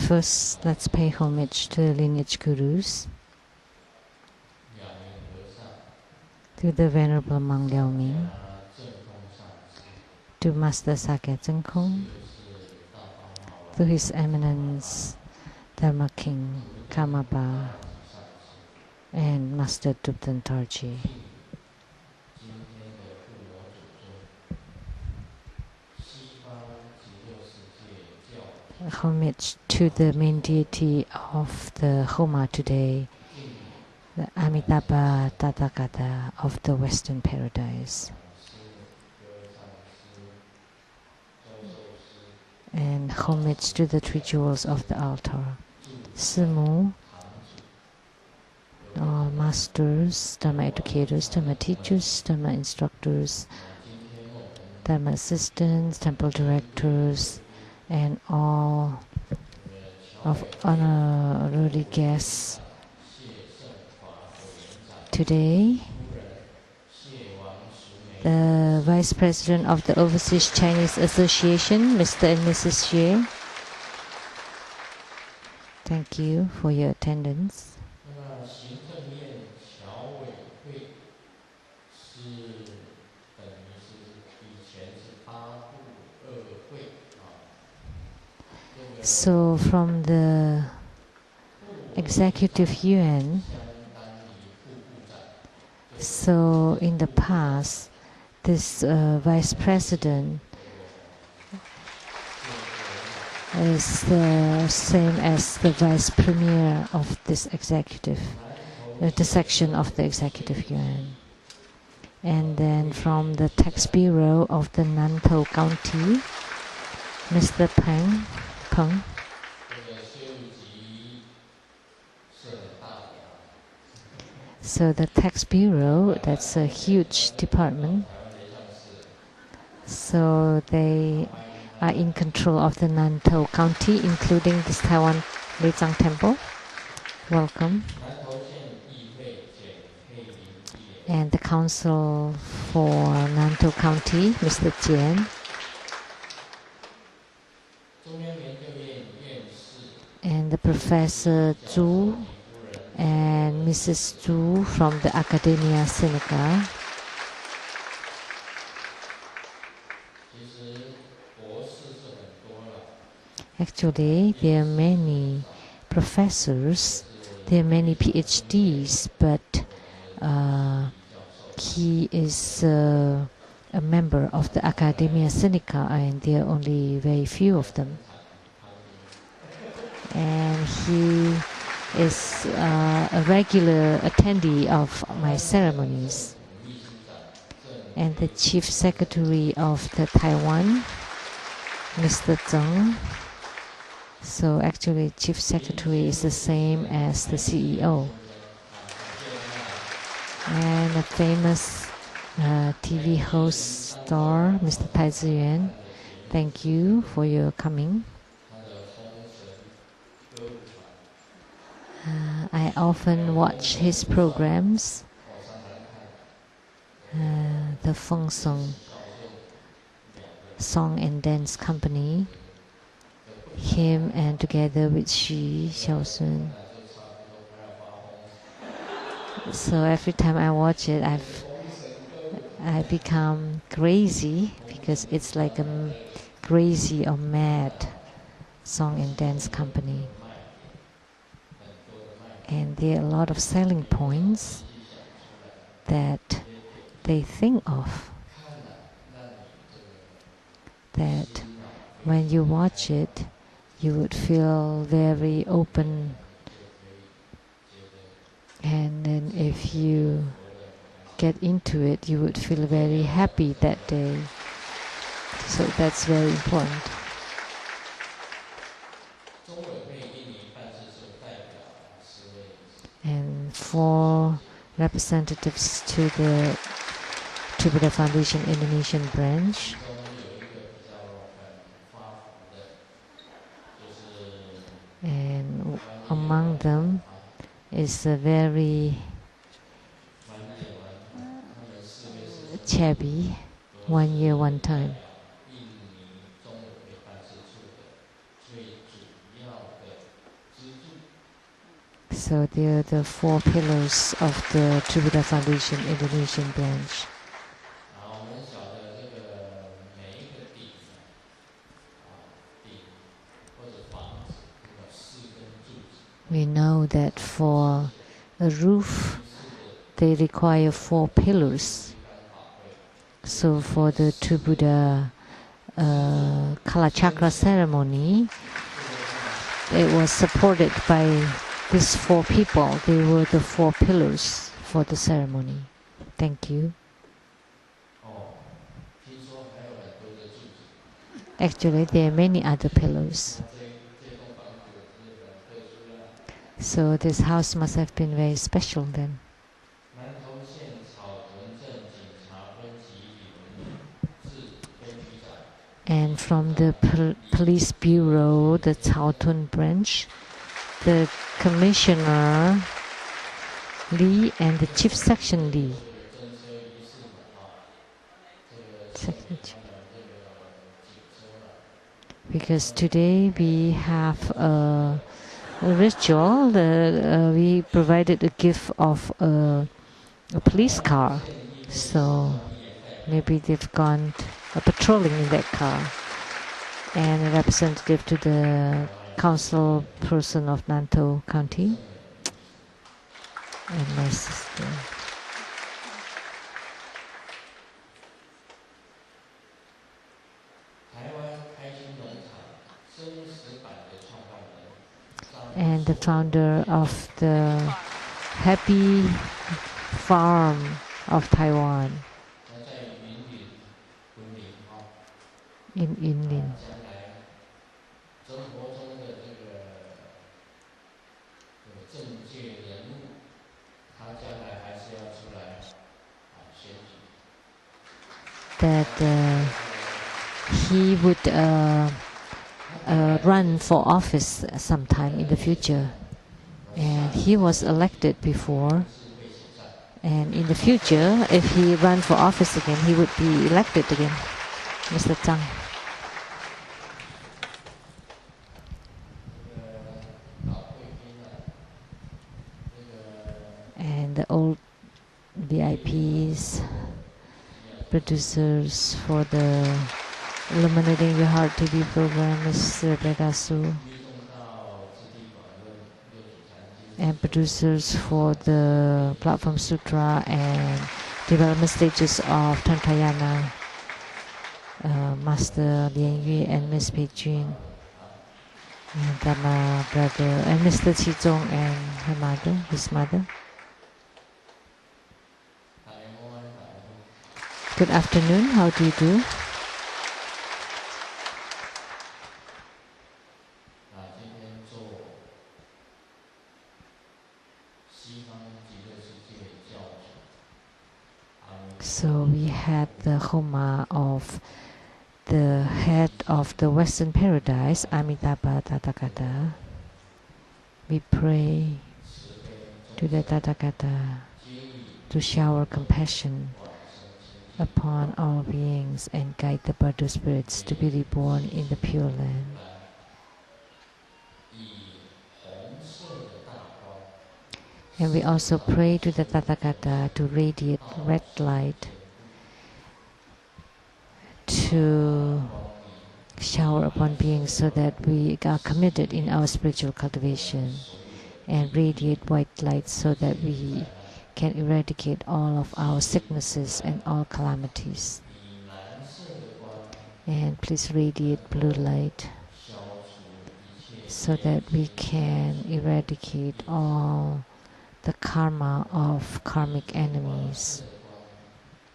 First, let's pay homage to the lineage gurus, to the Venerable Monk Liao Ming, to Master Sakya Zhengkong, to His Eminence Dharma King Kamapa, and Master Dubdan Tarji. Homage to the main deity of the Homa today, the Amitabha Tathagata of the Western Paradise. And homage to the three jewels of the altar. Simu, all masters, Dharma educators, Dharma teachers, Dharma instructors, Dharma assistants, temple directors, and all of honorary guests. Today, the Vice President of the Overseas Chinese Association, Mr. and Mrs. Xue. Thank you for your attendance. So from the Executive Yuan, so in the past, this Vice President is the same as the Vice Premier of this executive, the section of the Executive Yuan. And then from the Tax Bureau of the Nantou County, Mr. Peng. So the Tax Bureau, that's a huge department. So they are in control of the Nantou County, including this Taiwan Leizang Temple. Welcome. And the Council for Nantou County, Mr. Jian. And the Professor Zhu and Mrs. Zhu from the Academia Sinica. Actually, there are many professors, there are many PhDs, but he is a member of the Academia Sinica, and there are only very few of them. And he is a regular attendee of my ceremonies. And the Chief Secretary of the Taiwan, Mr. Tsang. So actually, Chief Secretary is the same as the CEO. And a famous TV host star, Mr. Tai Ziyuan. Thank you for your coming. I often watch his programs, the Feng Song Song and Dance Company, him and together with Xu Xiaosun. So every time I watch it, I become crazy, because it's like a crazy or mad song and dance company. And there are a lot of selling points that they think of, that when you watch it, you would feel very open. And then if you get into it, you would feel very happy that day. So that's very important. And 4 representatives to the True Buddha Foundation Indonesian branch. And among them is a very chubby, 1 year, 1 time. So they are the 4 pillars of the True Buddha Foundation Indonesian branch. We know that for a roof, they require 4 pillars. So for the True Buddha Kala Chakra ceremony, it was supported by these 4 people. They were the 4 pillars for the ceremony. Thank you. Actually, there are many other pillars. So this house must have been very special then. And from the police bureau, the Caotun branch, the commissioner Li and the chief section Li. Because today we have a ritual, we provided a gift of a police car. So maybe they've gone patrolling in that car. And a representative to the council person of Nantou County. And my sister. And the founder of the Happy Farm of Taiwan in Yunlin. That he would run for office sometime in the future, and he was elected before, and in the future if he ran for office again he would be elected again, Mr. Tsang. And the old VIPs, producers for the Illuminating Your Heart TV program, Ms. Rebecca Su, and producers for the Platform Sutra and development stages of Tantra, Master Lian Yue and Ms. Pei Jun, and Dharma brother, and Mr. Qizong and her mother, his mother. Good afternoon, how do you do? So we had the Homa of the head of the Western Paradise, Amitabha Tathagata. We pray to the Tathagata to shower compassion upon all beings and guide the Buddha spirits to be reborn in the Pure Land. And we also pray to the Tathagata to radiate red light, to shower upon beings so that we are committed in our spiritual cultivation, and radiate white light so that we can eradicate all of our sicknesses and all calamities. And please radiate blue light so that we can eradicate all the karma of karmic enemies,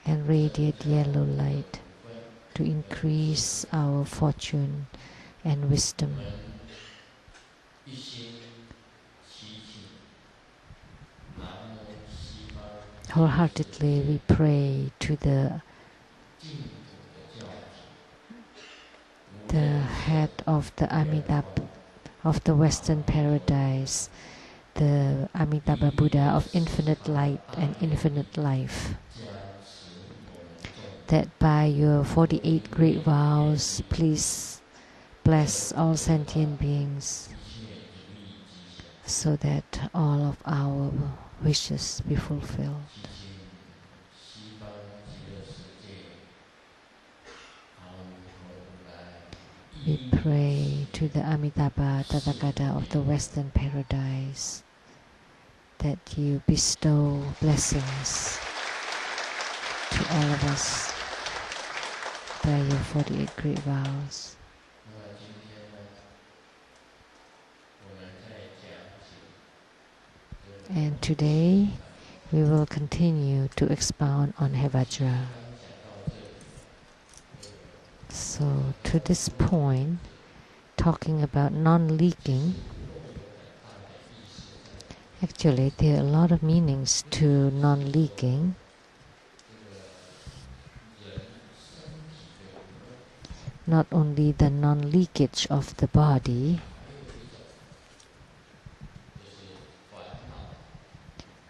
and radiate yellow light to increase our fortune and wisdom. Wholeheartedly we pray to the head of the Amitabha of the Western Paradise, the Amitabha Buddha of infinite light and infinite life, that by your 48 great vows, please bless all sentient beings so that all of our wishes be fulfilled. We pray to the Amitabha Tathagata of the Western Paradise that you bestow blessings to all of us by your 48 great vows. And today we will continue to expound on Hevajra. So to this point, talking about non-leaking, actually there are a lot of meanings to non-leaking. Not only the non-leakage of the body,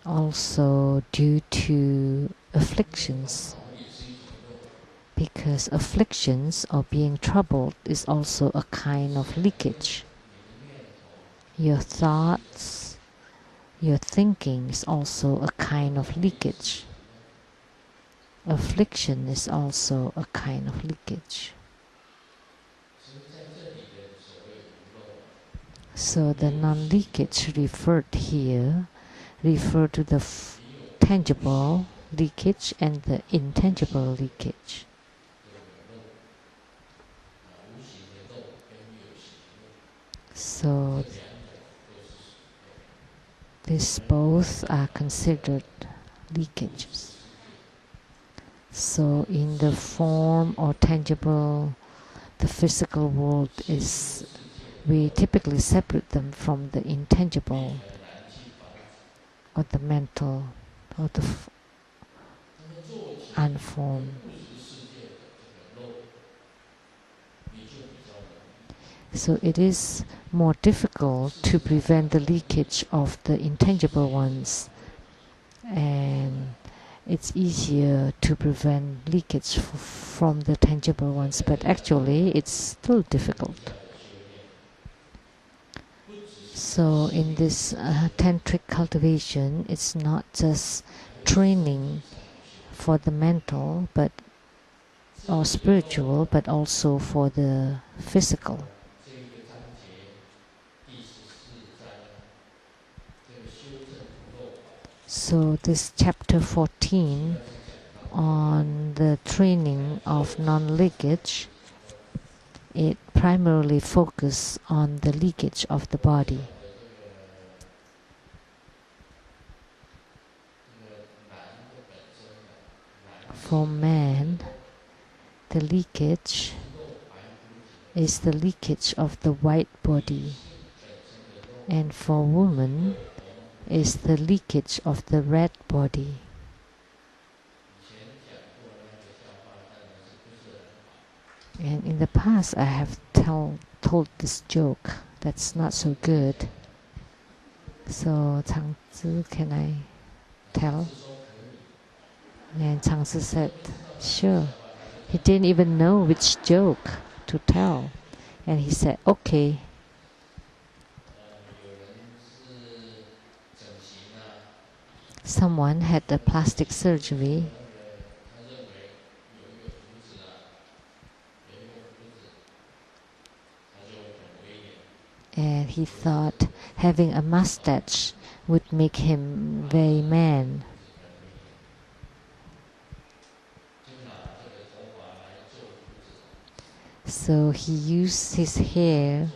also due to afflictions, because afflictions or being troubled is also a kind of leakage. Your thoughts, your thinking is also a kind of leakage. Affliction is also a kind of leakage. So the non-leakage referred here refer to the tangible leakage and the intangible leakage. So these both are considered leakages. So in the form or tangible, the physical world is, we typically separate them from the intangible or the mental or the unformed. So it is more difficult to prevent the leakage of the intangible ones, and it's easier to prevent leakage from the tangible ones, but actually it's still difficult. So in this tantric cultivation, it's not just training for the mental but or spiritual, but also for the physical. So this chapter 14 on the training of non-leakage, it primarily focuses on the leakage of the body. For man, the leakage is the leakage of the white body, and for woman is the leakage of the red body. And in the past I have told this joke that's not so good. So Tsang, can I tell? And Tsang said, sure. He didn't even know which joke to tell. And he said, okay. Someone had a plastic surgery, and he thought having a mustache would make him very man. So he used his hair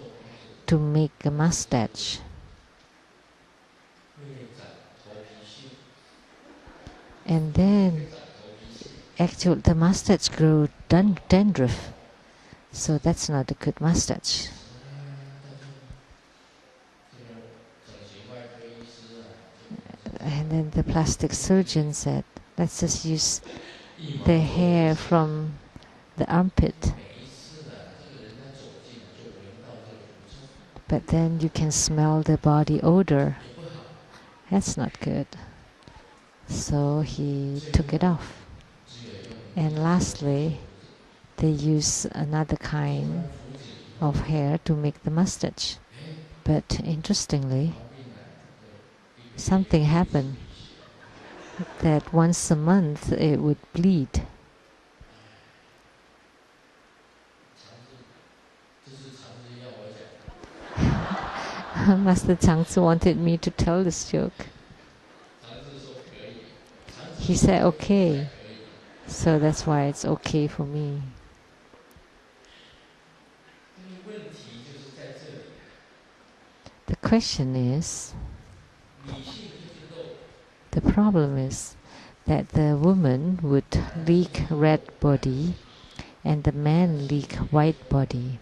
to make a mustache. And then actually the mustache grew dandruff. So that's not a good mustache. And then the plastic surgeon said, let's just use the hair from the armpit. But then you can smell the body odor. That's not good. So he took it off. And lastly, they use another kind of hair to make the mustache. But interestingly, something happened that once a month it would bleed. Master Tsang wanted me to tell this joke. He said okay, so that's why it's okay for me. The question is, the problem is that the woman would leak red body and the man leak white body.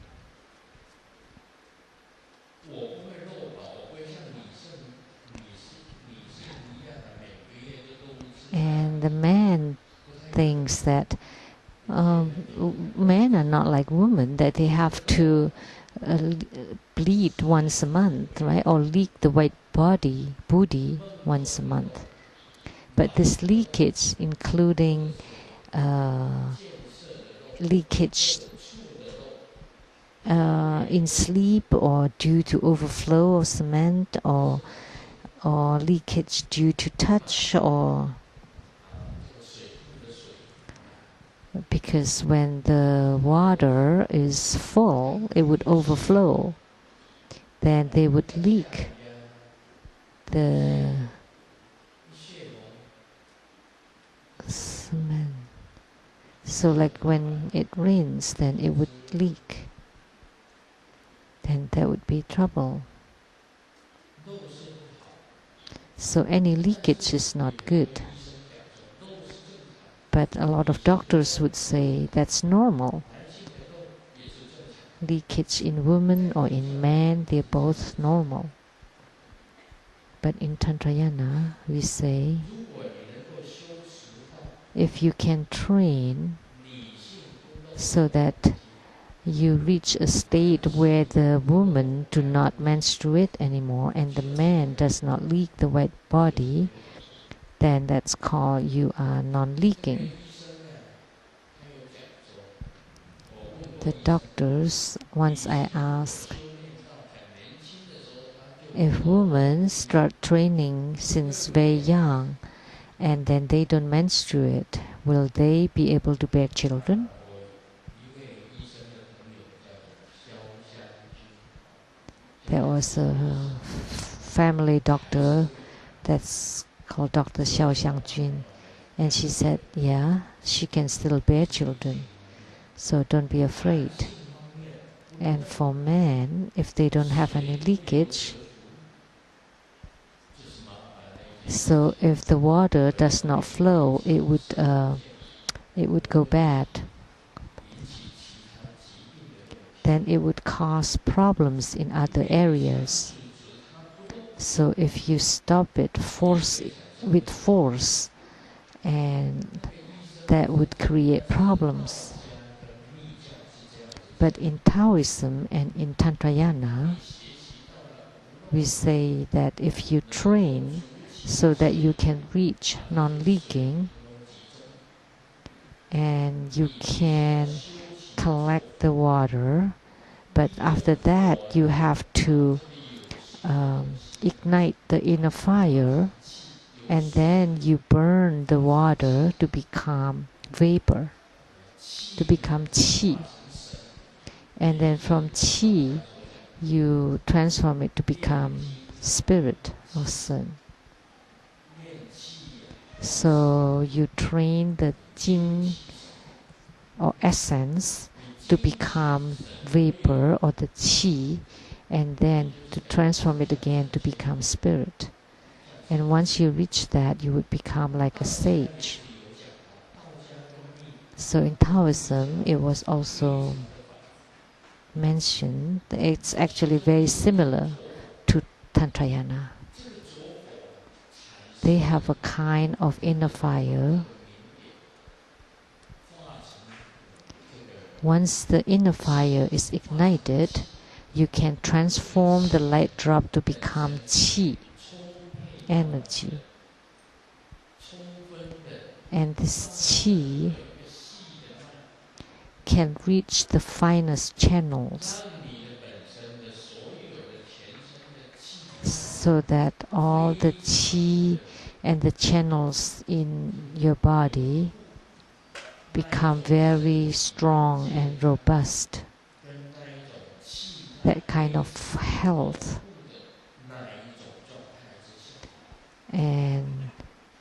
And the man thinks that men are not like women, that they have to bleed once a month, right? Or leak the white body once a month. But this leakage, including leakage in sleep or due to overflow of cement, or leakage due to touch, or because when the water is full, it would overflow. Then they would leak the cement. So like when it rains, then it would leak. Then there would be trouble. So any leakage is not good. But a lot of doctors would say that's normal. Leakage in women or in men, they're both normal. But in Tantrayana, we say, if you can train so that you reach a state where the woman do not menstruate anymore and the man does not leak the white body, then that's called you are non-leaking. The doctors, once I asked, if women start training since very young and then they don't menstruate, will they be able to bear children? There was a family doctor that's called Dr. Xiao Xiangjun, and she said, yeah, she can still bear children, so don't be afraid. And for men, if they don't have any leakage, so if the water does not flow, it would go bad. Then it would cause problems in other areas. So if you stop it with force, and that would create problems. But in Taoism and in Tantrayana, we say that if you train so that you can reach non-leaking, and you can collect the water, but after that you have to ignite the inner fire, and then you burn the water to become vapor, to become qi. And then from qi, you transform it to become spirit or sun. So you train the jing or essence to become vapor or the qi, and then to transform it again to become spirit. And once you reach that, you would become like a sage. So in Taoism, it was also mentioned, it's actually very similar to Tantrayana. They have a kind of inner fire. Once the inner fire is ignited, you can transform the light drop to become qi, energy. And this qi can reach the finest channels. so that all the qi and the channels in your body become very strong and robust. That kind of health and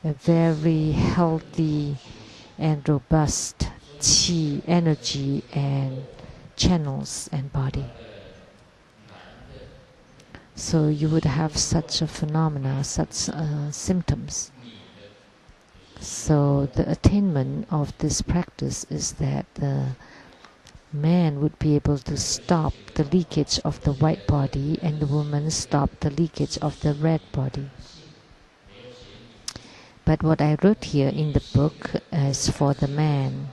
a very healthy and robust qi, energy and channels and body. So you would have such a phenomena, such symptoms. So the attainment of this practice is that the man would be able to stop the leakage of the white body and the woman stop the leakage of the red body. But what I wrote here in the book is for the man.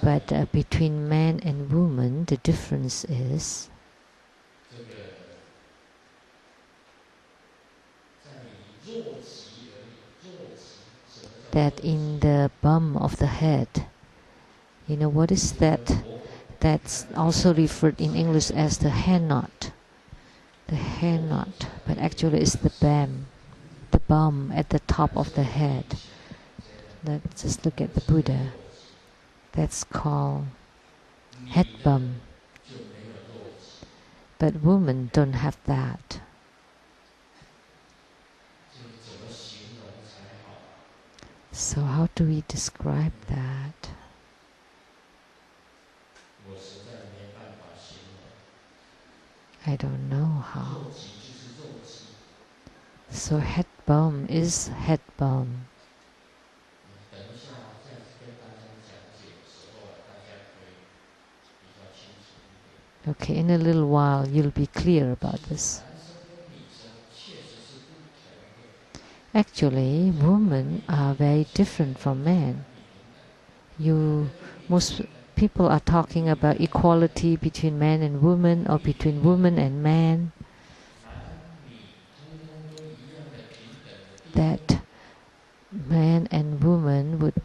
But between man and woman, the difference is that in the bum of the head, you know what is that? That's also referred in English as the hair knot. The hair knot, but actually it's the bum at the top of the head. Let's just look at the Buddha. That's called head bum. But women don't have that. So how do we describe that? I don't know how. So head bum is head bum. Okay, in a little while you'll be clear about this. Actually, women are very different from men. Most people are talking about equality between men and women or between woman and man. That man and woman would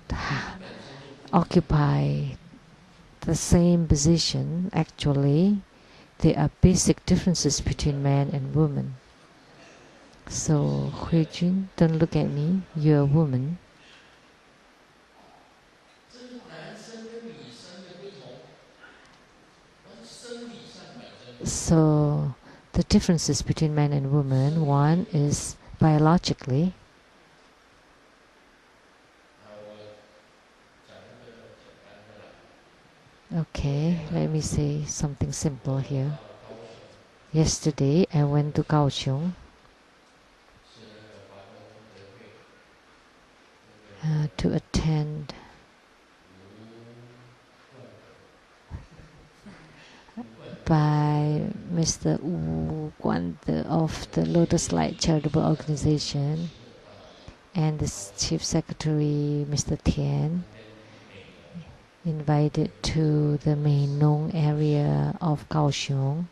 occupy the same position. Actually, there are basic differences between man and woman. So, Hui Jun, don't look at me, you're a woman. So, the differences between man and woman, one is biologically. Okay, let me say something simple here. Yesterday, I went to Kaohsiung to attend by Mr. Wu Guan of the Lotus Light Charitable Organization and the Chief Secretary, Mr. Tian, invited to the Meinong area of Kaohsiung,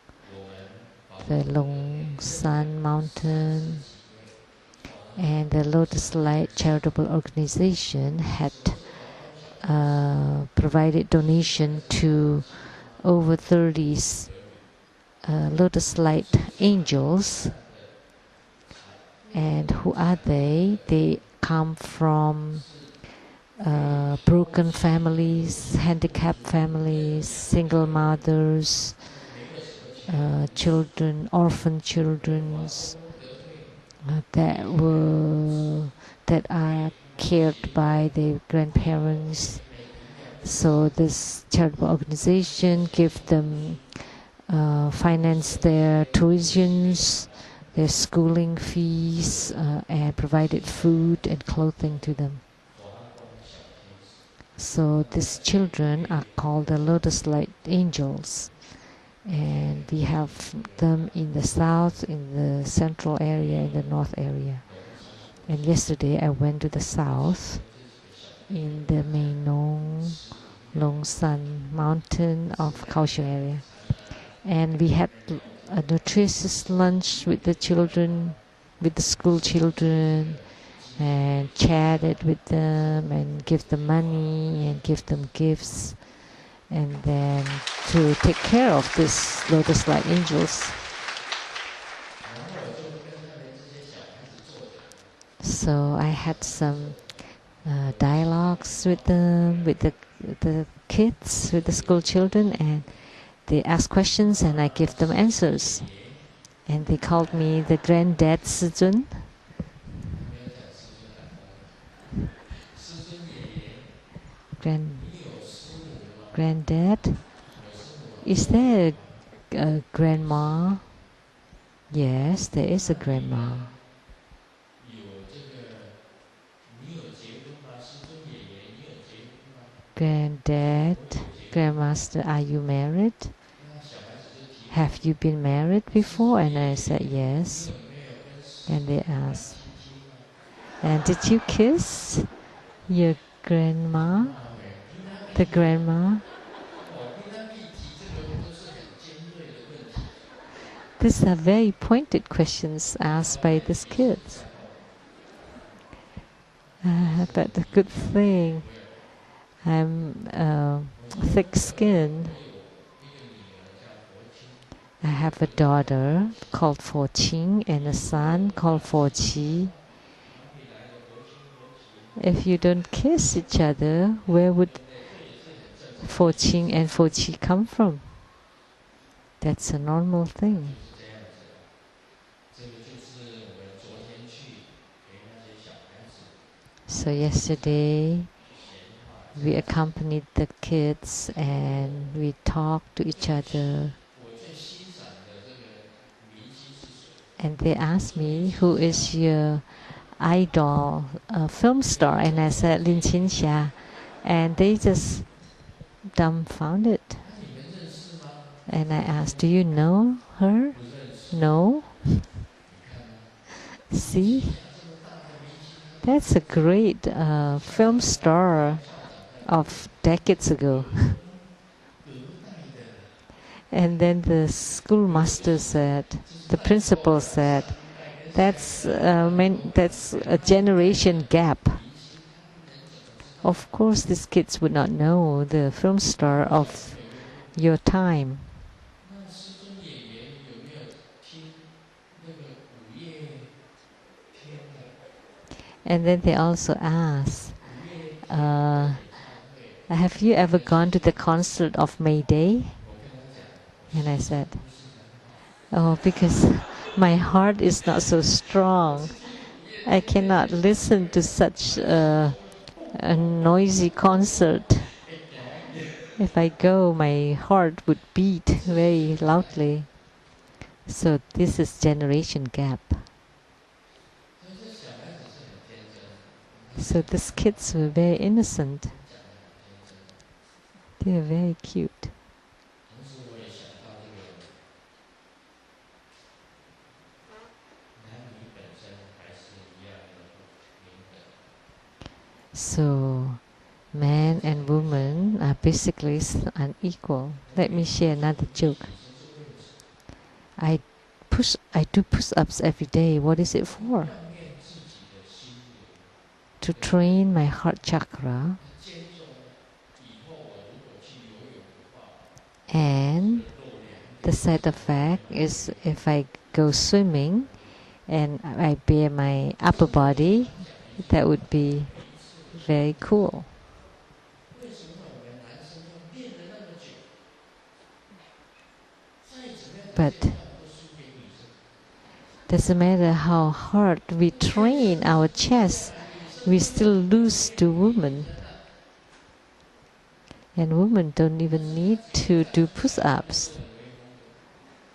the Longshan Mountain, and the Lotus Light Charitable Organization had provided donation to over 30 Lotus Light angels. And who are they? They come from broken families, handicapped families, single mothers, children, orphan children that are cared by their grandparents. So this charitable organization give them finance their tuitions, their schooling fees, and provided food and clothing to them. So these children are called the Lotus Light Angels, and we have them in the south, in the central area, in the north area. And yesterday I went to the south, in the Meinong Longshan Mountain of Kaohsiung area, and we had a nutritious lunch with the children, with the school children, and chatted with them and give them money and give them gifts, and then to take care of these Lotus Light Angels. So I had some dialogues with them, with the kids, with the school children, and they ask questions and I give them answers. And they called me the granddad Sijun. Granddad? Is there a grandma? Yes, there is a grandma. Granddad, Grandmaster, are you married? Have you been married before? And I said yes. And they asked, and did you kiss your grandma? The grandma? These are very pointed questions asked by these kids. But the good thing, I'm thick-skinned. I have a daughter called Fo Qing and a son called Fo Qi. If you don't kiss each other, where would Fo Qing and Fo Qi come from? That's a normal thing. So yesterday, we accompanied the kids and we talked to each other. And they asked me, who is your idol, film star? And I said, Lin Qinxia. And they just dumbfounded. And I asked, do you know her? No. See? That's a great film star of decades ago. And then the schoolmaster said, the principal said, that's a generation gap. Of course, these kids would not know the film star of your time. And then they also asked, have you ever gone to the concert of May Day? And I said, oh, because my heart is not so strong. I cannot listen to such a noisy concert. If I go, my heart would beat very loudly. So this is generation gap. So these kids were very innocent. They were very cute. So, man and woman are basically unequal. Let me share another joke. I do push-ups every day. What is it for? To train my heart chakra. And the side effect is if I go swimming and I bare my upper body, that would be very cool. But doesn't matter how hard we train our chest, we still lose to women. And women don't even need to do push-ups.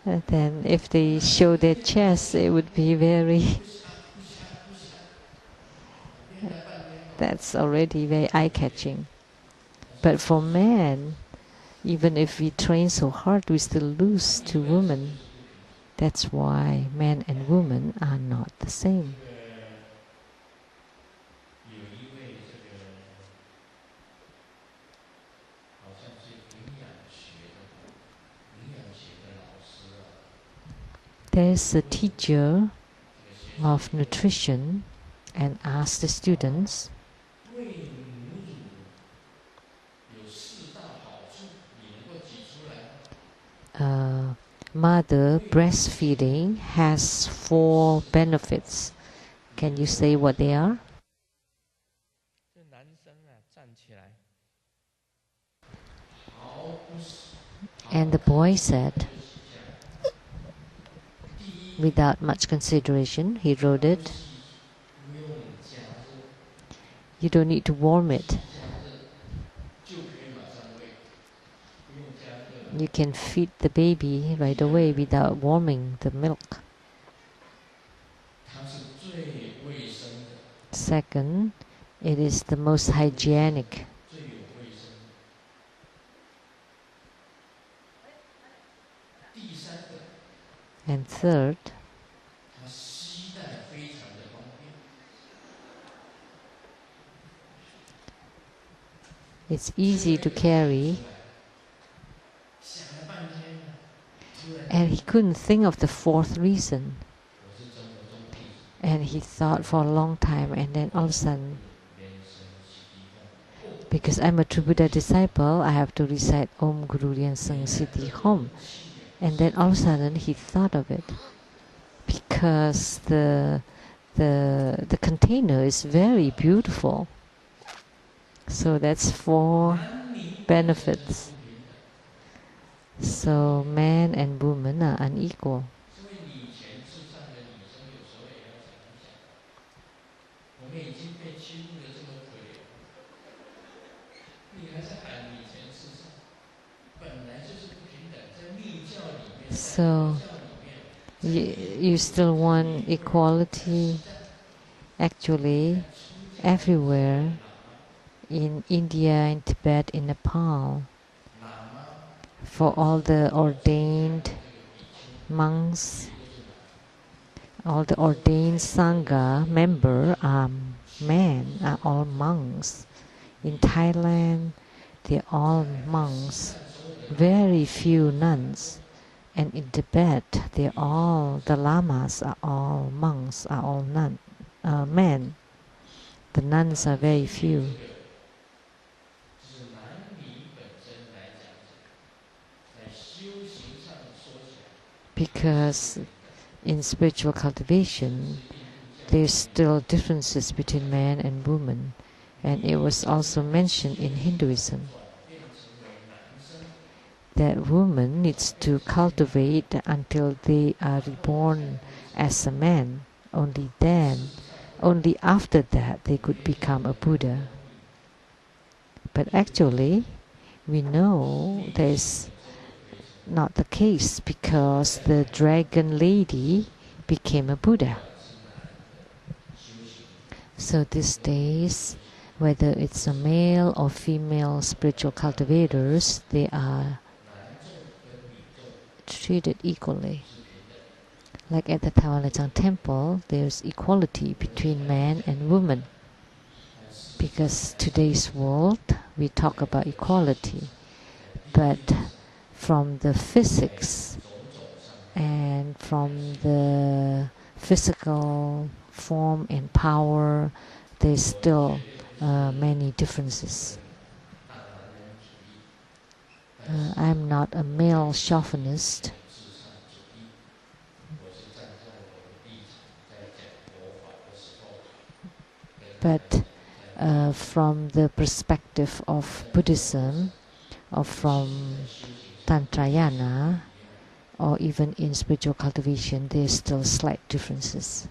And then if they show their chest, it would be very... That's already very eye-catching. But for men, even if we train so hard, we still lose to women. That's why men and women are not the same. There's a teacher of nutrition and asked the students, mother breastfeeding has 4 benefits. Can you say what they are? And the boy said, without much consideration, he wrote it. You don't need to warm it. You can feed the baby right away without warming the milk. Second, it is the most hygienic. And third, it's easy to carry. And he couldn't think of the fourth reason. And he thought for a long time, and then all of a sudden, because I'm a True Buddha disciple, I have to recite Om Guru Lian Seng Siddhi Hom. And then all of a sudden he thought of it. Because the container is very beautiful. So that's 4 benefits. So man and woman are unequal. So you still want equality? Actually, everywhere in India, in Tibet, in Nepal, for all the ordained monks, all the ordained Sangha member are men, are all monks. In Thailand, they're all monks. Very few nuns. And in Tibet, the lamas are all monks, are all men. The nuns are very few. Because in spiritual cultivation, there's still differences between man and woman. And it was also mentioned in Hinduism that woman needs to cultivate until they are reborn as a man. Only then, only after that, they could become a Buddha. But actually, we know that is not the case, because the dragon lady became a Buddha. So these days, whether it's a male or female spiritual cultivators, they are treated equally. Like at the Taiwan temple, there's equality between man and woman. Because today's world, we talk about equality. But from the physics and from the physical form and power, there's still many differences. I'm not a male chauvinist, but from the perspective of Buddhism, or from Tantrayana, or even in spiritual cultivation, there's still slight differences.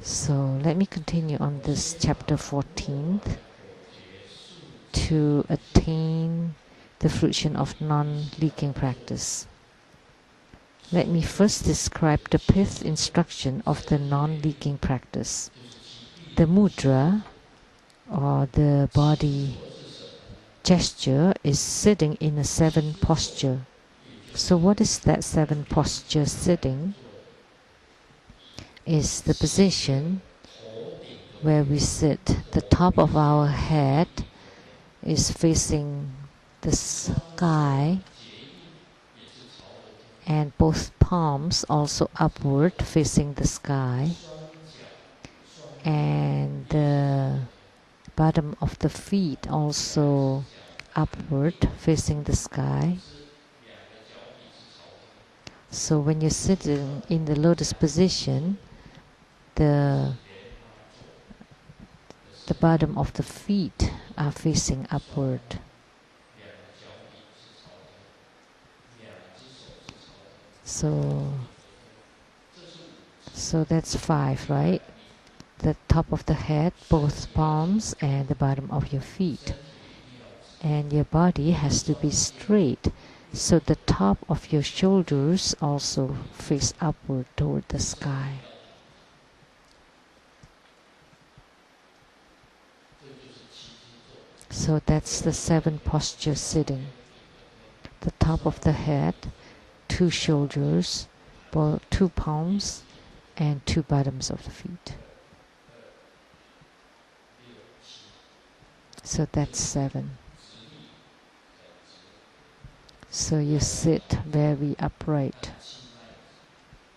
So let me continue on this chapter 14. To attain the fruition of non-leaking practice. Let me first describe the 5th instruction of the non-leaking practice. The mudra, or the body gesture, is sitting in a 7 posture. So what is that 7 posture sitting? Is the position where we sit. The top of our head is facing the sky, and both palms also upward facing the sky, and the bottom of the feet also upward facing the sky. So when you sit in the lotus position, the bottom of the feet are facing upward. So that's 5, right? The top of the head, both palms, and the bottom of your feet. And your body has to be straight, so the top of your shoulders also face upward toward the sky. So that's the 7 posture sitting. The top of the head, 2 shoulders, 2 palms, and 2 bottoms of the feet. So that's 7. So you sit very upright,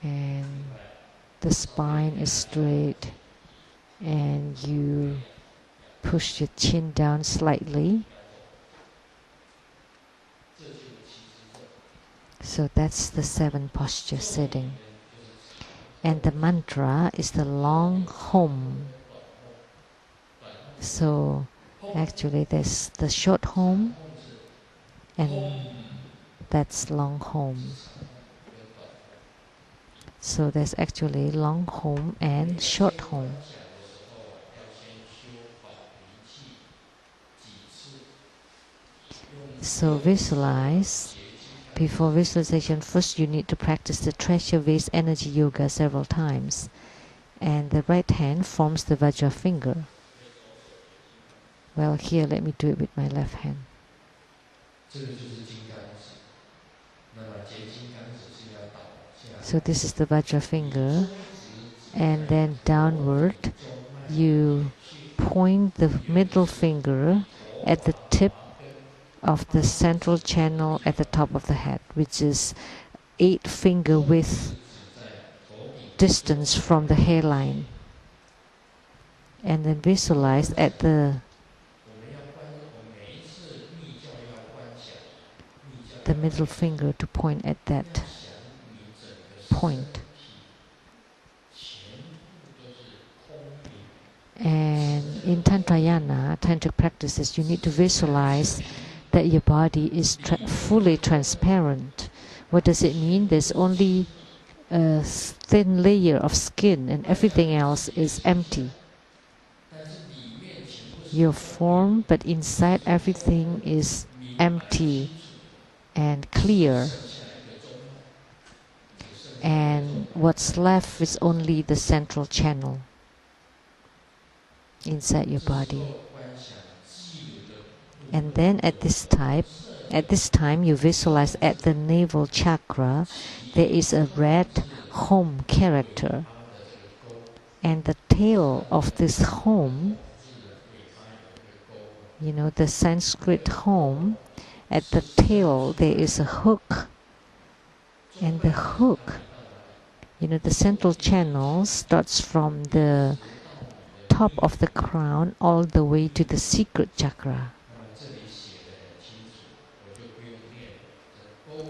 and the spine is straight, and you push your chin down slightly. So that's the 7 posture sitting. And the mantra is the long home. So actually there's the short home, and that's long home. So there's actually long home and short home. So visualize. Before visualization, first you need to practice the treasure vase energy yoga several times. And the right hand forms the Vajra finger. Well, here let me do it with my left hand. So this is the Vajra finger, and then downward you point the middle finger at the tip of the central channel at the top of the head, which is 8 finger width distance from the hairline. And then visualize at the middle finger to point at that point. And in Tantrayana, tantric practices, you need to visualize that your body is fully transparent. What does it mean? There's only a thin layer of skin and everything else is empty. Your form, but inside everything is empty and clear. And what's left is only the central channel inside your body. And then at this time you visualize at the navel chakra there is a red home character, and the tail of this home, you know, the Sanskrit home, at the tail there is a hook, and the hook, you know, the central channel starts from the top of the crown all the way to the secret chakra.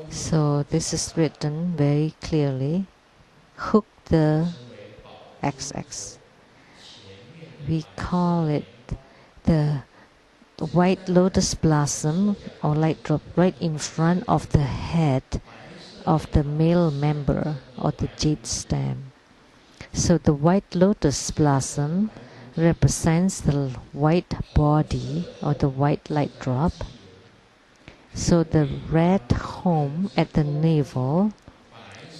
So this is written very clearly. Hook the XX. We call it the white lotus blossom or light drop right in front of the head of the male member or the jade stem. So the white lotus blossom represents the white body or the white light drop. So the red home at the navel,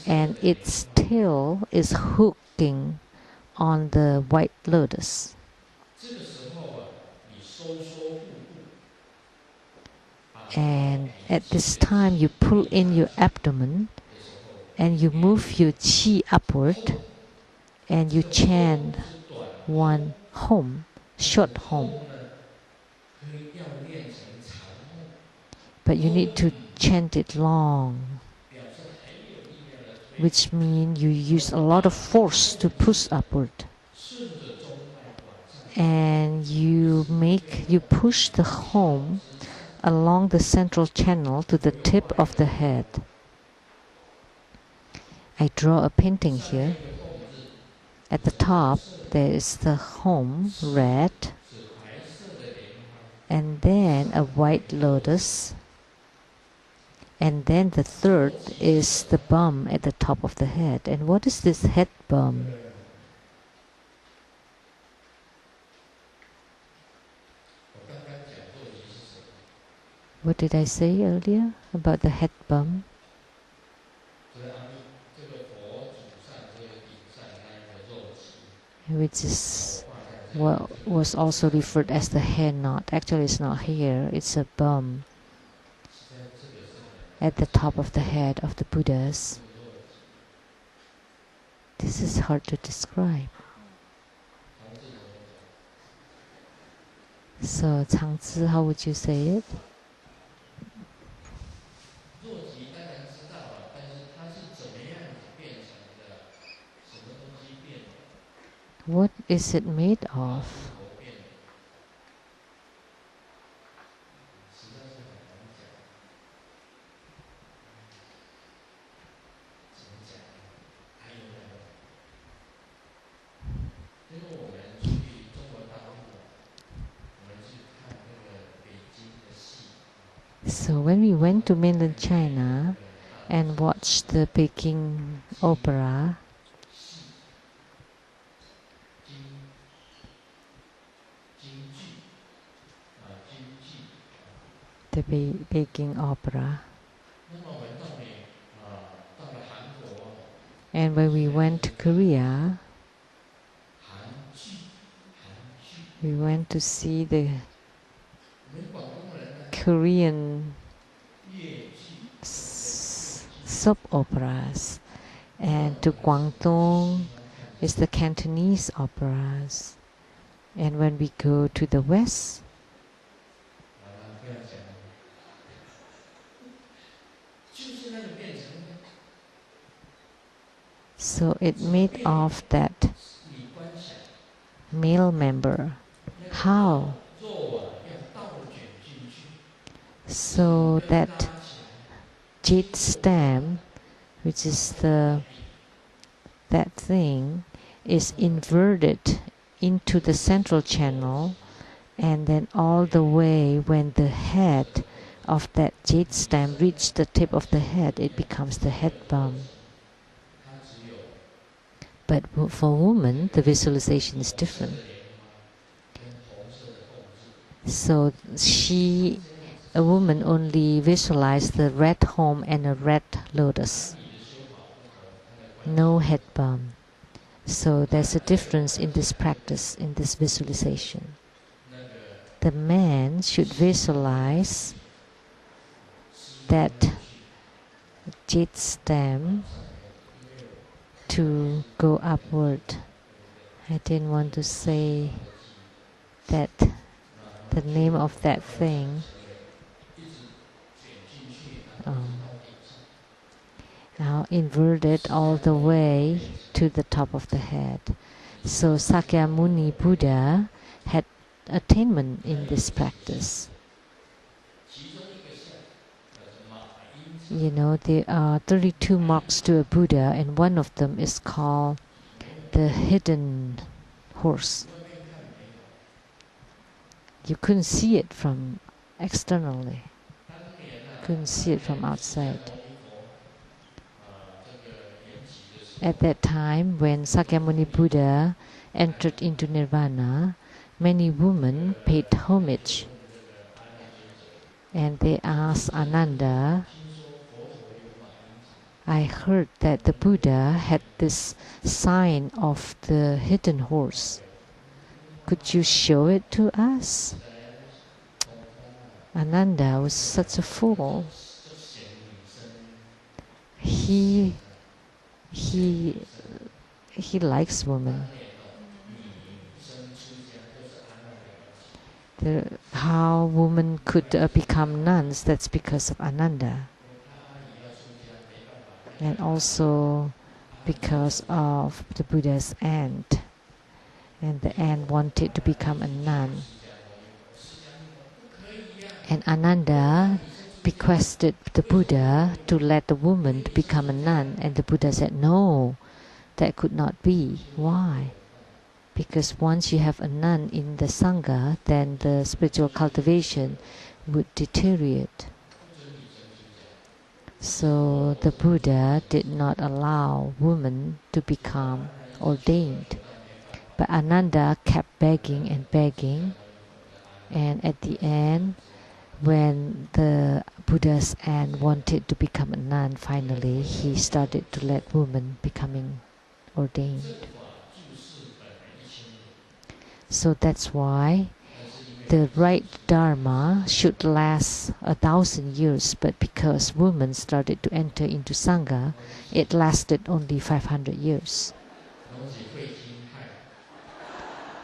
and its tail is hooking on the white lotus. And at this time you pull in your abdomen and you move your chi upward and you chant one home, short home. But you need to chant it long, which means you use a lot of force to push upward. And you push the home along the central channel to the tip of the head. I draw a painting here. At the top, there is the home, red, and then a white lotus, and then the third is the bum at the top of the head. And what is this head bum? What did I say earlier about the head bum? Which is what was also referred as the hair knot. Actually, it's not hair, it's a bum at the top of the head of the Buddhas. This is hard to describe. So, Tsang, how would you say it? What is it made of? So when we went to mainland China and watched the Peking opera, the Peking opera, and when we went to Korea, we went to see the Korean soap operas, and to Guangdong is the Cantonese operas. And when we go to the West, so it made of that male member. How? So that jade stem, which is that thing, is inverted into the central channel, and then all the way when the head of that jade stem reaches the tip of the head, it becomes the head bum. But for women, the visualization is different. So a woman only visualized the red home and a red lotus. No head bum. So there's a difference in this practice, in this visualization. The man should visualize that jade stem to go upward. I didn't want to say that the name of that thing. Now inverted all the way to the top of the head. So Sakyamuni Buddha had attainment in this practice. You know, there are 32 marks to a Buddha, and one of them is called the hidden horse. You couldn't see it from externally. Couldn't see it from outside. At that time, when Sakyamuni Buddha entered into Nirvana, many women paid homage. And they asked Ananda, I heard that the Buddha had this sign of the hidden horse. Could you show it to us? Ananda was such a fool. He likes women. How women could become nuns, that's because of Ananda. And also because of the Buddha's aunt. And the aunt wanted to become a nun. And Ananda requested the Buddha to let the woman become a nun, and the Buddha said, no, that could not be. Why? Because once you have a nun in the Sangha, then the spiritual cultivation would deteriorate. So the Buddha did not allow women to become ordained. But Ananda kept begging and begging, and at the end, when the Buddha's aunt wanted to become a nun, finally he started to let women becoming ordained. So that's why the right Dharma should last 1,000 years, but because women started to enter into Sangha, it lasted only 500 years.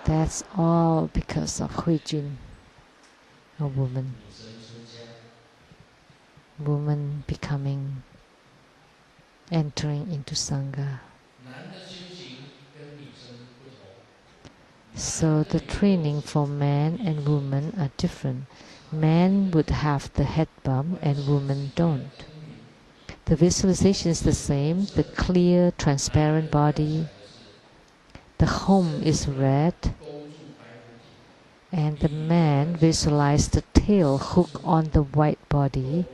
That's all because of Huijun, a woman. Woman entering into Sangha. So the training for men and women are different. Men would have the head bump and women don't. The visualization is the same, the clear, transparent body. The home is red, and the man visualized the tail hook on the white body,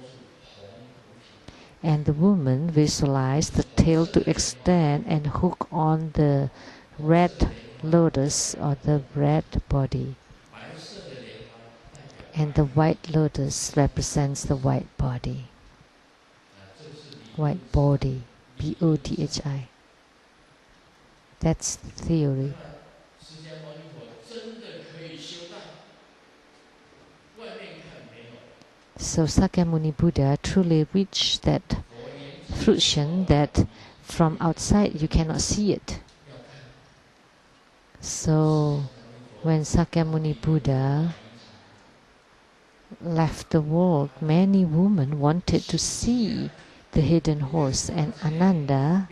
and the woman visualized the tail to extend and hook on the red lotus or the red body. And the white lotus represents the white body. White body, B-O-D-H-I. That's the theory. So Sakyamuni Buddha truly reached that fruition that from outside you cannot see it. So when Sakyamuni Buddha left the world, many women wanted to see the hidden horse, and Ananda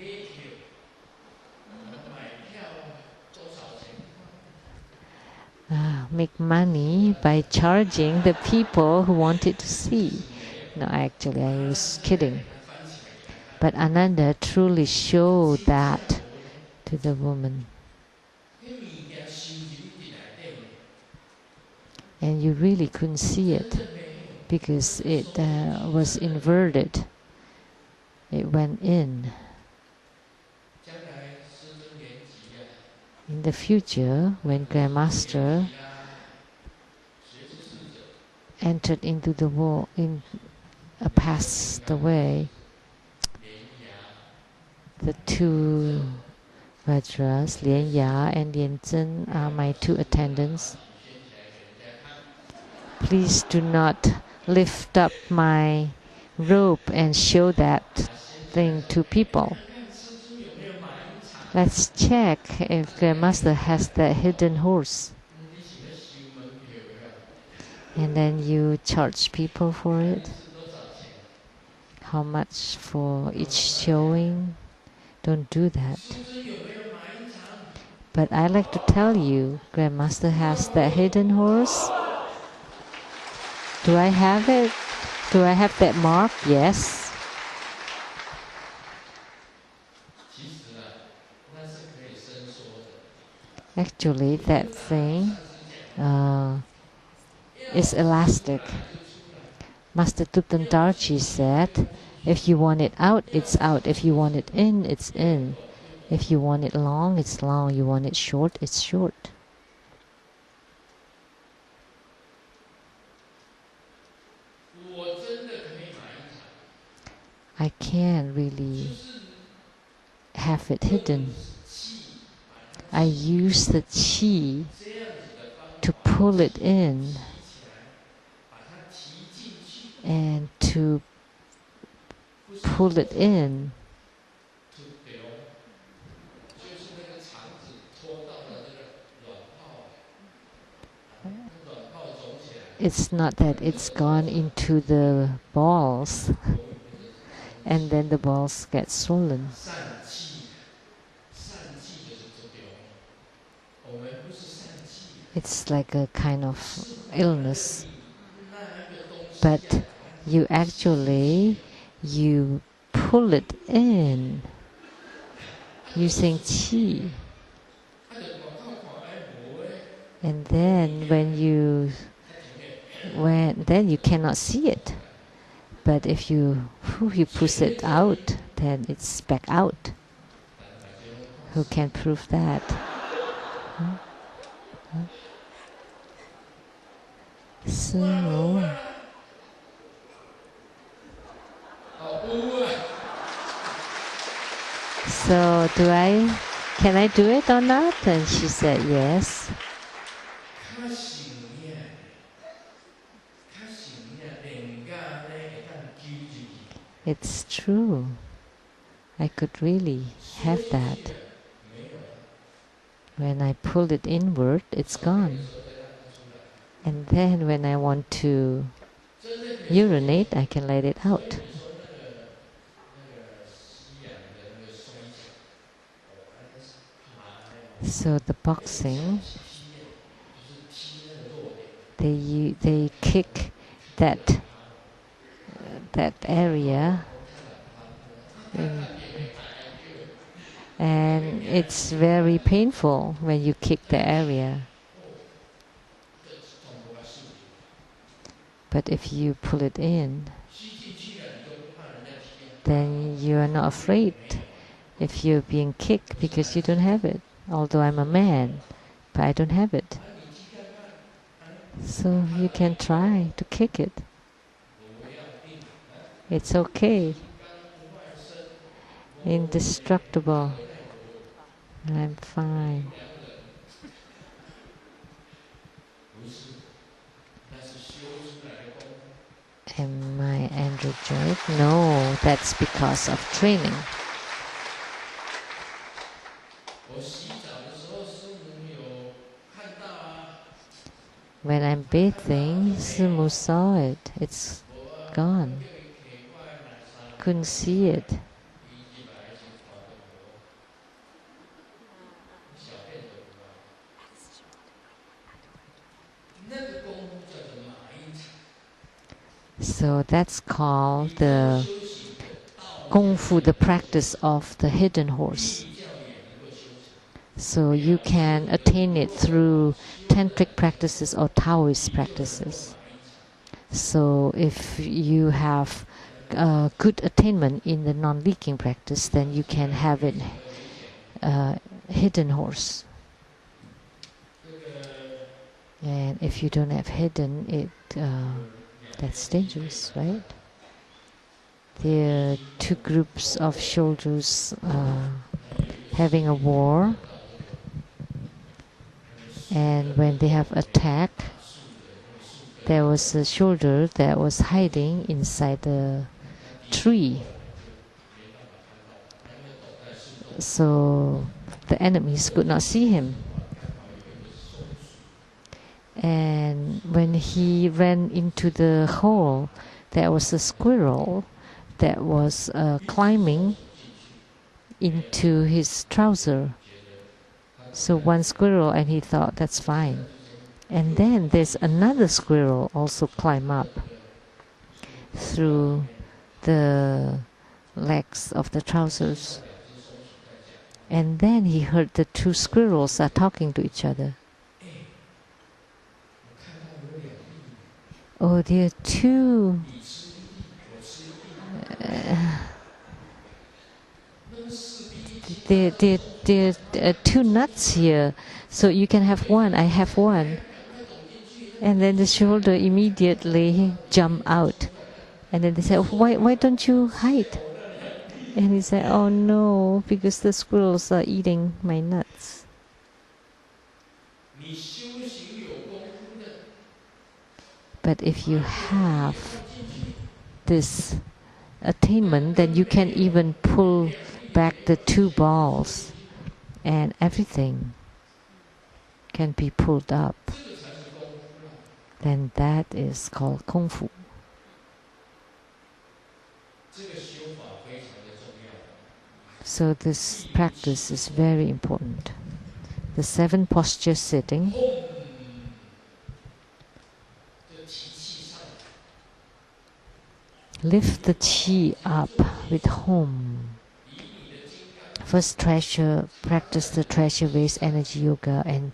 make money by charging the people who wanted to see. No, actually, I was kidding. But Ananda truly showed that to the woman. And you really couldn't see it because it was inverted. It went in. In the future, when Grandmaster entered into the world, passed away, the two Vajras, Lian and Lian are my two attendants. Please do not lift up my robe and show that thing to people. Let's check if Grandmaster has that hidden horse. And then you charge people for it. How much for each showing? Don't do that. But I like to tell you, Grandmaster has that hidden horse. Do I have it? Do I have that mark? Yes. Actually, that thing is elastic. Master Thupten Darji said, if you want it out, it's out. If you want it in, it's in. If you want it long, it's long. You want it short, it's short. I can't really have it hidden. I use the qi to pull it in and to pull it in. It's not that it's gone into the balls and then the balls get swollen. It's like a kind of illness. But you actually pull it in using qi. And then then you cannot see it. But if you push it out, then it's back out. Who can prove that? So can I do it or not? And she said yes. It's true. I could really have that. When I pull it inward, it's gone. And then when I want to urinate, I can let it out. So the boxing, they kick that area, and it's very painful when you kick the area. But if you pull it in, then you are not afraid if you're being kicked because you don't have it. Although I'm a man, but I don't have it. So you can try to kick it. It's okay. Indestructible. I'm fine. Am I energetic? No, that's because of training. When I'm bathing, Sumu saw it. It's gone. Couldn't see it. So that's called the Gongfu, the practice of the hidden horse. So you can attain it through tantric practices or Taoist practices. So if you have good attainment in the non-leaking practice, then you can have it hidden horse. And if you don't have hidden, that's dangerous, right? There are two groups of soldiers having a war, and when they have attack, there was a soldier that was hiding inside the tree. So the enemies could not see him. And when he ran into the hole, there was a squirrel that was climbing into his trouser. So one squirrel, and he thought that's fine. And then there's another squirrel also climb up through the legs of the trousers. And then he heard the two squirrels are talking to each other. Oh, there are two there are two nuts here, so you can have one. I have one. And then the shoulder immediately jumped out. And then they said, why don't you hide? And he said, oh no, because the squirrels are eating my nuts. But if you have this attainment, then you can even pull back the two balls and everything can be pulled up. Then that is called Kung Fu. So this practice is very important. The 7 postures sitting. Lift the chi up with home. First practice the treasure-based energy yoga, and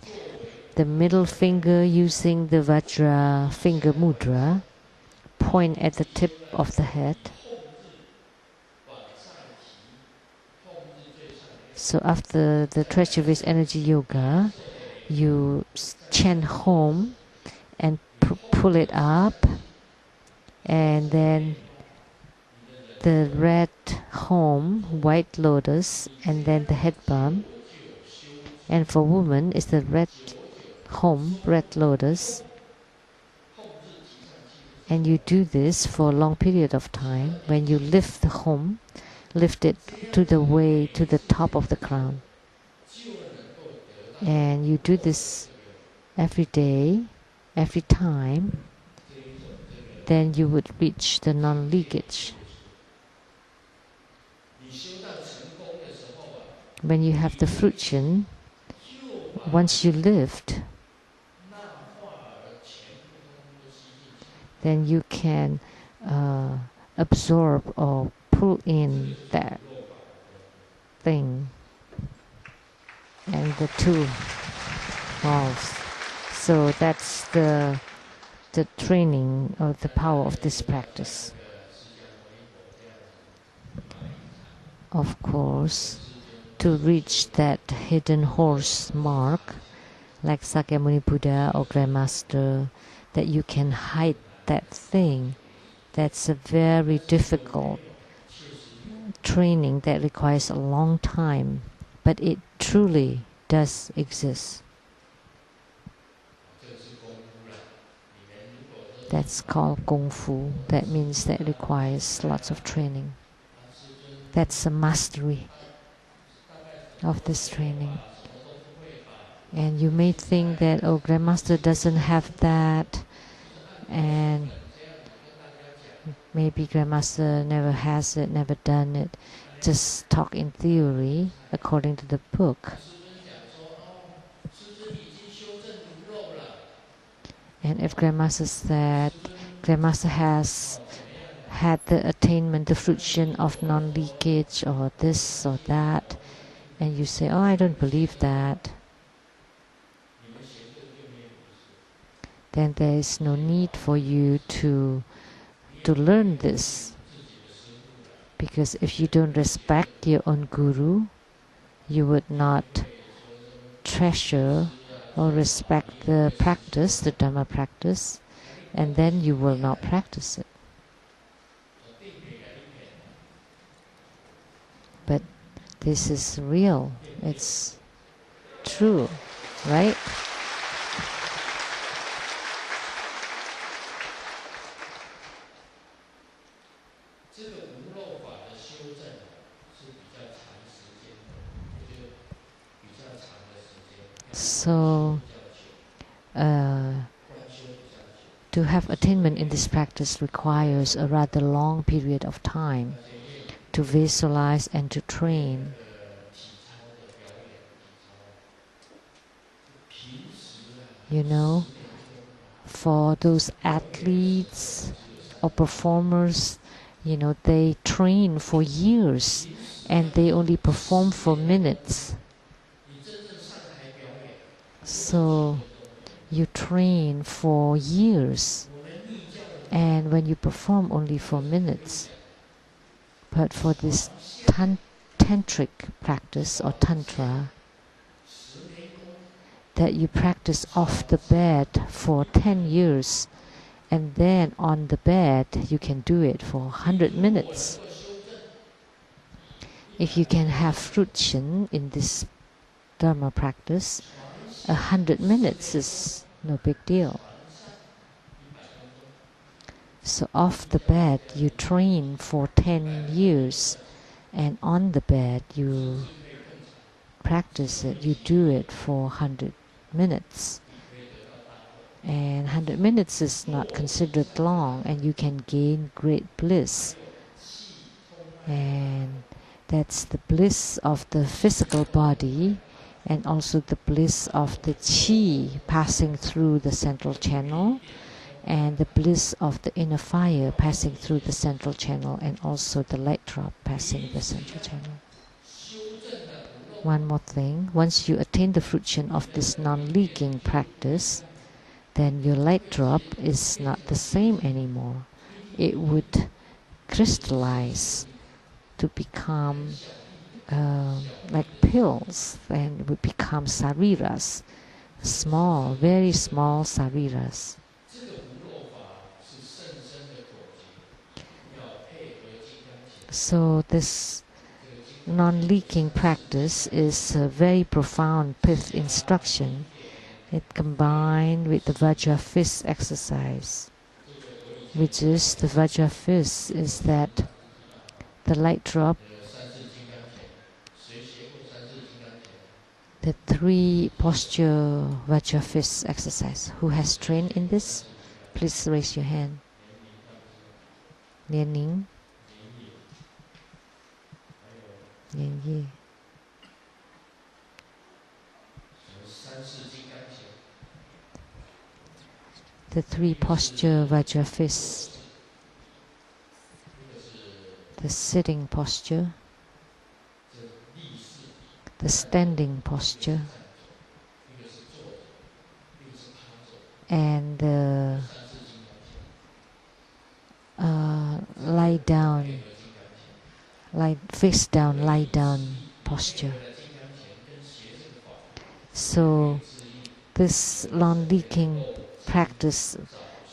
the middle finger using the Vajra finger mudra, point at the tip of the head. So after the treasure-based energy yoga, you chant home and pull it up, and then the red home, white lotus, and then the head balm. And for women, it's the red home, red lotus. And you do this for a long period of time. When you lift the home, lift it to the top of the crown. And you do this every day, every time, then you would reach the non-leakage. When you have the fruition, once you lift, then you can absorb or pull in that thing and the two balls. So that's the training of the power of this practice. Of course, to reach that hidden horse mark, like Sakyamuni Buddha or Grandmaster, that you can hide that thing, that's a very difficult training that requires a long time, but it truly does exist. That's called Kung Fu. That means that requires lots of training. That's a mastery of this training. And you may think that, oh, Grandmaster doesn't have that, and maybe Grandmaster never has it, never done it. Just talk in theory according to the book. And if Grandmaster said Grandmaster has had the attainment, the fruition of non-leakage, or this or that, and you say, oh, I don't believe that, then there is no need for you to learn this. Because if you don't respect your own guru, you would not treasure or respect the practice, the Dharma practice, and then you will not practice it. But this is real, it's true, right? So, to have attainment in this practice requires a rather long period of time to visualize and to train. You know, for those athletes or performers, you know, they train for years and they only perform for minutes. So you train for years, and when you perform only for minutes. But for this tantric practice or tantra, that you practice off the bed for 10 years, and then on the bed you can do it for 100 minutes. If you can have fruition in this Dharma practice, 100 minutes is no big deal. So off the bed you train for 10 years, and on the bed you practice it, you do it for 100 minutes. And 100 minutes is not considered long, and you can gain great bliss. And that's the bliss of the physical body, and also the bliss of the chi passing through the central channel, and the bliss of the inner fire passing through the central channel, and also the light drop passing the central channel. One more thing, once you attain the fruition of this non-leaking practice, then your light drop is not the same anymore. It would crystallize to become like pills, and it would become sariras, small, very small sariras. So this non-leaking practice is a very profound pith instruction. It combined with the Vajra fist exercise, which is the Vajra fist is that the light drop, the 3 posture Vajra fist exercise. Who has trained in this? Please raise your hand. Lian, Lian. The 3 posture Vajra fist. The sitting posture, the standing posture, and the lie down, face down, lie down posture. So this non-leaking practice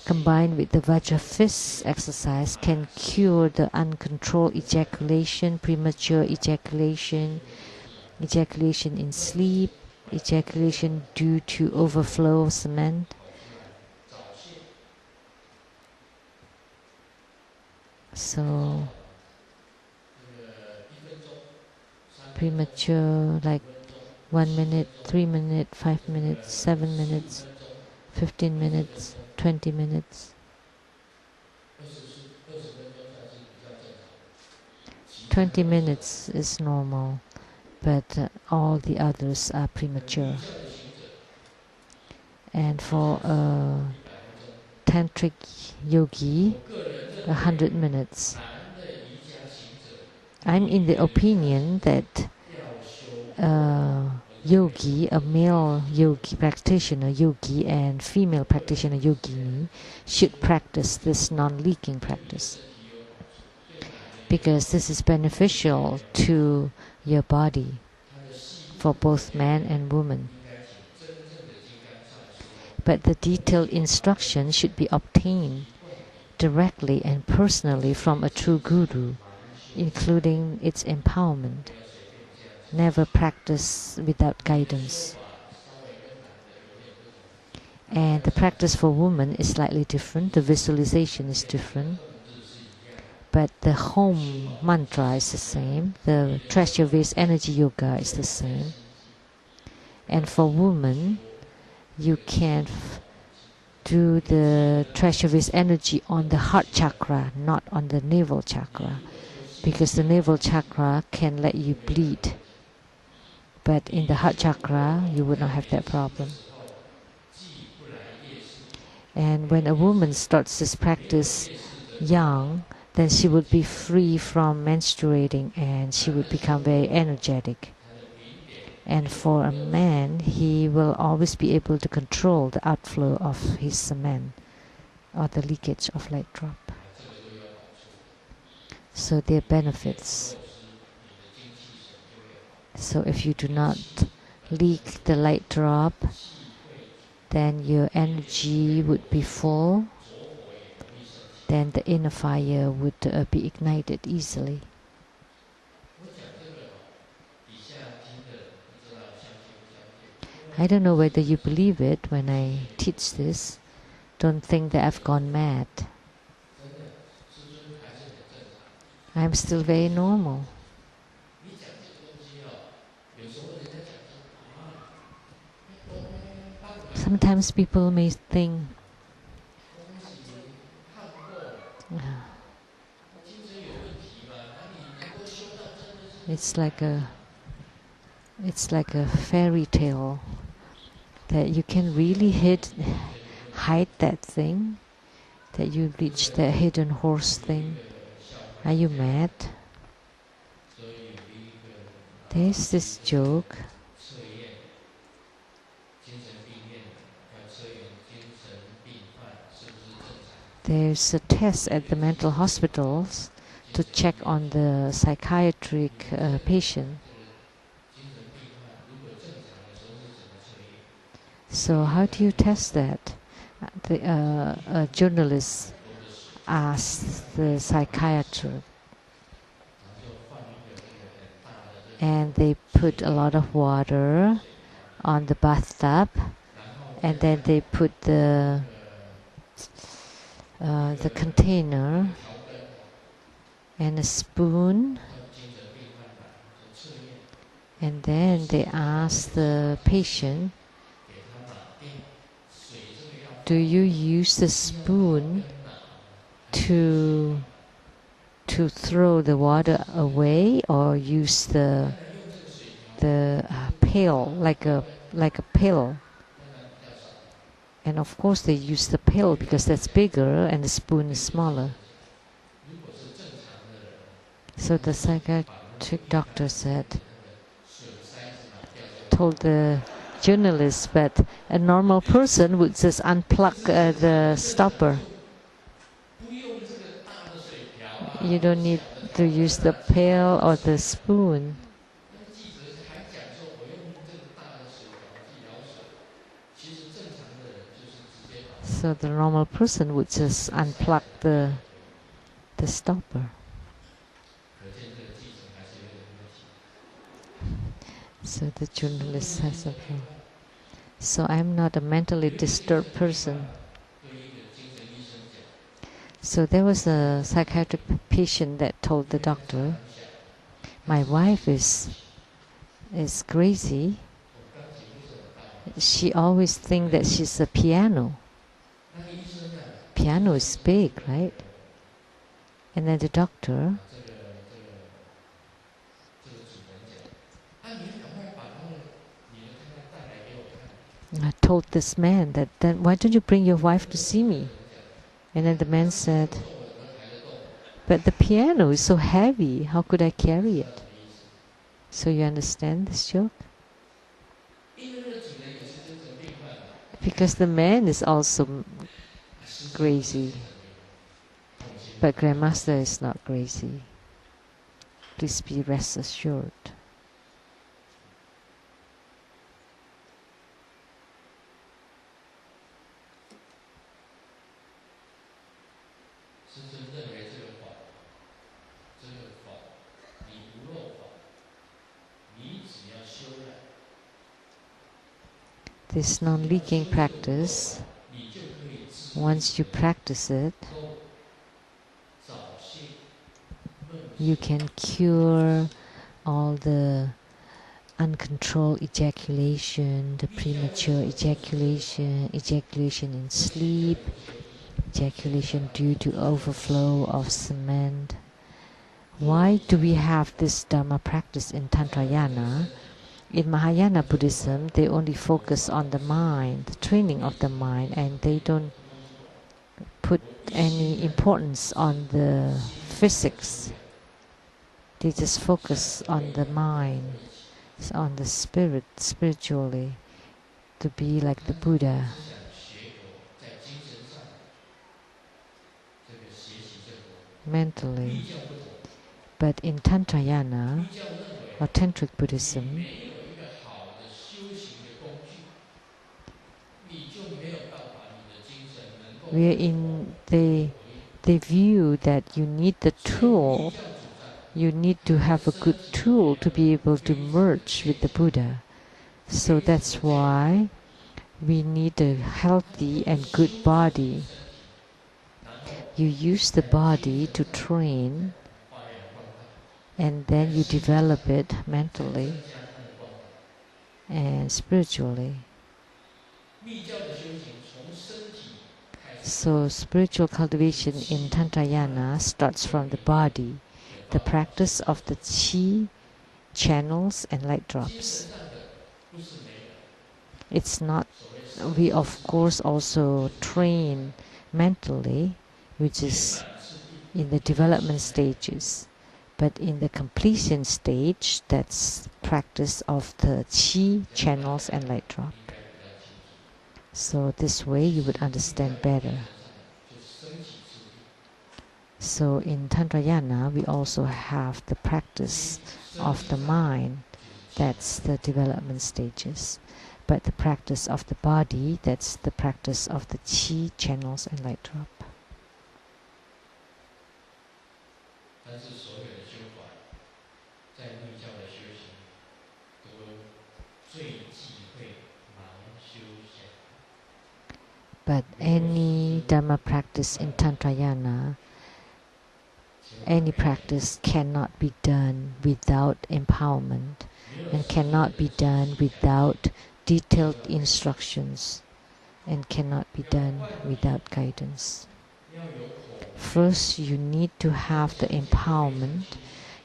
combined with the Vajra fist exercise can cure the uncontrolled ejaculation, premature ejaculation, ejaculation in sleep, ejaculation due to overflow of cement. So premature, like 1 minute, 3 minutes, 5 minutes, 7 minutes, 15 minutes, 20 minutes. 20 minutes is normal, but all the others are premature. And for a tantric yogi, 100 minutes. I'm in the opinion that yogi, a male yogi practitioner yogi and female practitioner yogini should practice this non-leaking practice, because this is beneficial to your body for both man and woman. But the detailed instruction should be obtained directly and personally from a true guru, including its empowerment. Never practice without guidance. And the practice for women is slightly different. The visualization is different. But the home mantra is the same. The treasure vase energy yoga is the same. And for women, you can do the treasure vase energy on the heart chakra, not on the navel chakra, because the navel chakra can let you bleed. But in the heart chakra, you would not have that problem. And when a woman starts this practice young, then she would be free from menstruating and she would become very energetic. And for a man, he will always be able to control the outflow of his semen or the leakage of light drop. So there are benefits. So if you do not leak the light drop, then your energy would be full. Then the inner fire would be ignited easily. I don't know whether you believe it when I teach this. Don't think that I've gone mad. I'm still very normal. Sometimes people may think it's like a fairy tale that you can really hide that thing. that you reached the hidden horse thing. Are you mad? There's this joke. There's a test at the mental hospitals to check on the psychiatric patient. So how do you test that? A journalist asked the psychiatrist, and they put a lot of water on the bathtub, and then they put the container and a spoon, and then they ask the patient, do you use the spoon to throw the water away, or use the pail like a pail? And of course they use the pail because that's bigger and the spoon is smaller. So the psychiatric doctor told the journalist, but a normal person would just unplug the stopper. You don't need to use the pail or the spoon. So the normal person would just unplug the stopper. So the journalist has a problem. So I'm not a mentally disturbed person. So there was a psychiatric patient that told the doctor, my wife is crazy. She always thinks that she's a piano. Piano is big, right? And then the doctor told this man that, then why don't you bring your wife to see me? And then the man said, but the piano is so heavy, how could I carry it? So you understand this joke? Because the man is also crazy, but Grandmaster is not crazy. Please be rest assured. This non-leaking practice, once you practice it, you can cure all the uncontrolled ejaculation, the premature ejaculation, ejaculation in sleep, ejaculation due to overflow of cement. Why do we have this Dharma practice in Tantrayana? In Mahayana Buddhism, they only focus on the mind, the training of the mind, and they don't put any importance on the physics. They just focus on the mind, on the spirit, spiritually, to be like the Buddha. Mentally. But in Tantrayana, or Tantric Buddhism, they view that you need the tool. You need to have a good tool to be able to merge with the Buddha. So that's why we need a healthy and good body. You use the body to train, and then you develop it mentally and spiritually. So spiritual cultivation in Tantrayana starts from the body, the practice of the chi, channels and light drops. It's not, we of course also train mentally, which is in the development stages. But in the completion stage, that's practice of the qi, channels, and light drop. So this way you would understand better. So in Tantrayana, we also have the practice of the mind, that's the development stages. But the practice of the body, that's the practice of the qi, channels, and light drop. But any Dharma practice in Tantrayana, any practice cannot be done without empowerment and cannot be done without detailed instructions and cannot be done without guidance. First, you need to have the empowerment,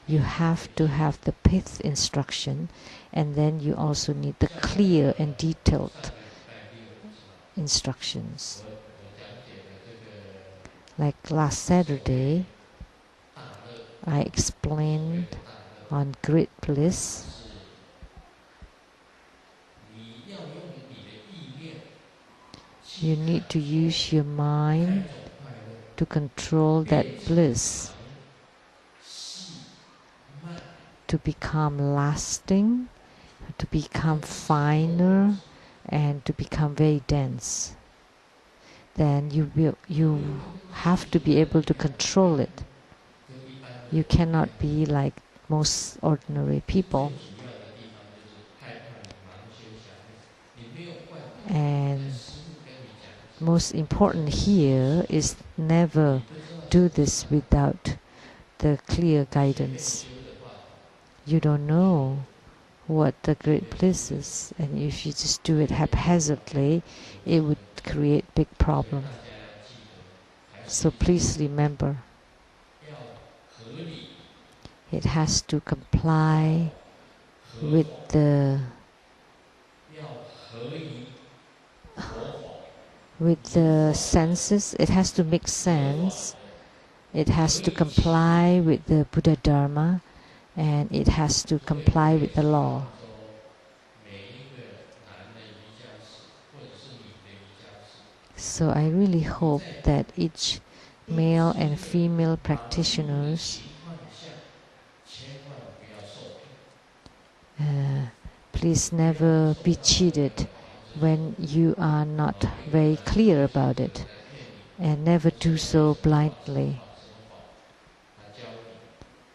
you have to have the pith instruction, and then you also need the clear and detailed instructions. Like last Saturday, I explained on great bliss. You need to use your mind to control that bliss, to become lasting, to become finer, and to become very dense. Then you have to be able to control it. You cannot be like most ordinary people. And most important here is never do this without the clear guidance. You don't know what the great bliss is, and if you just do it haphazardly, it would create big problem. So please remember, it has to comply with the senses. It has to make sense. It has to comply with the Buddha Dharma, and it has to comply with the law. So I really hope that each male and female practitioners please never be cheated when you are not very clear about it, and never do so blindly.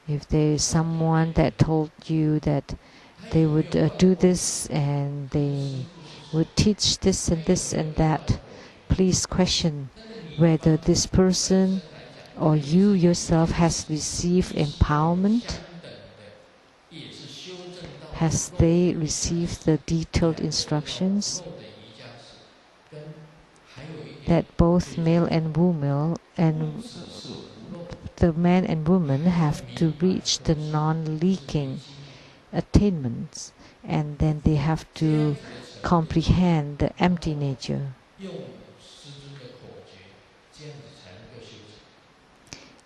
If there is someone that told you that they would do this and they would teach this and that, please question whether this person or you yourself has received empowerment. Has they received the detailed instructions that both male and woman and the man and woman have to reach the non-leaking attainments, and then they have to comprehend the empty nature.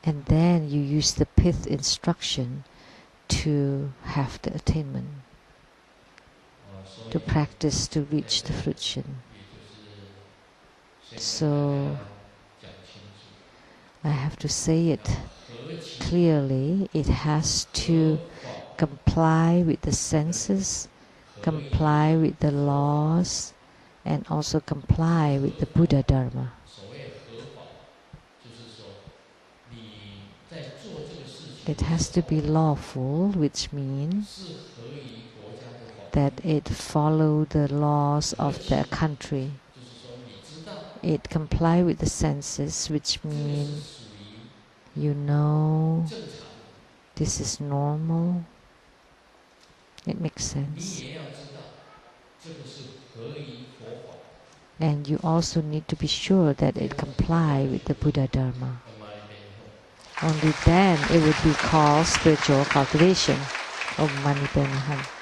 And then you use the pith instruction to have the attainment, to practice to reach the fruition. So I have to say it clearly. It has to comply with the senses, comply with the laws, and also comply with the Buddha Dharma. It has to be lawful, which means that it follows the laws of the country. It complies with the senses, which means you know this is normal. It makes sense. And you also need to be sure that it complies with the Buddha Dharma. Only then it would be called spiritual cultivation. Om Mani Padme Hum.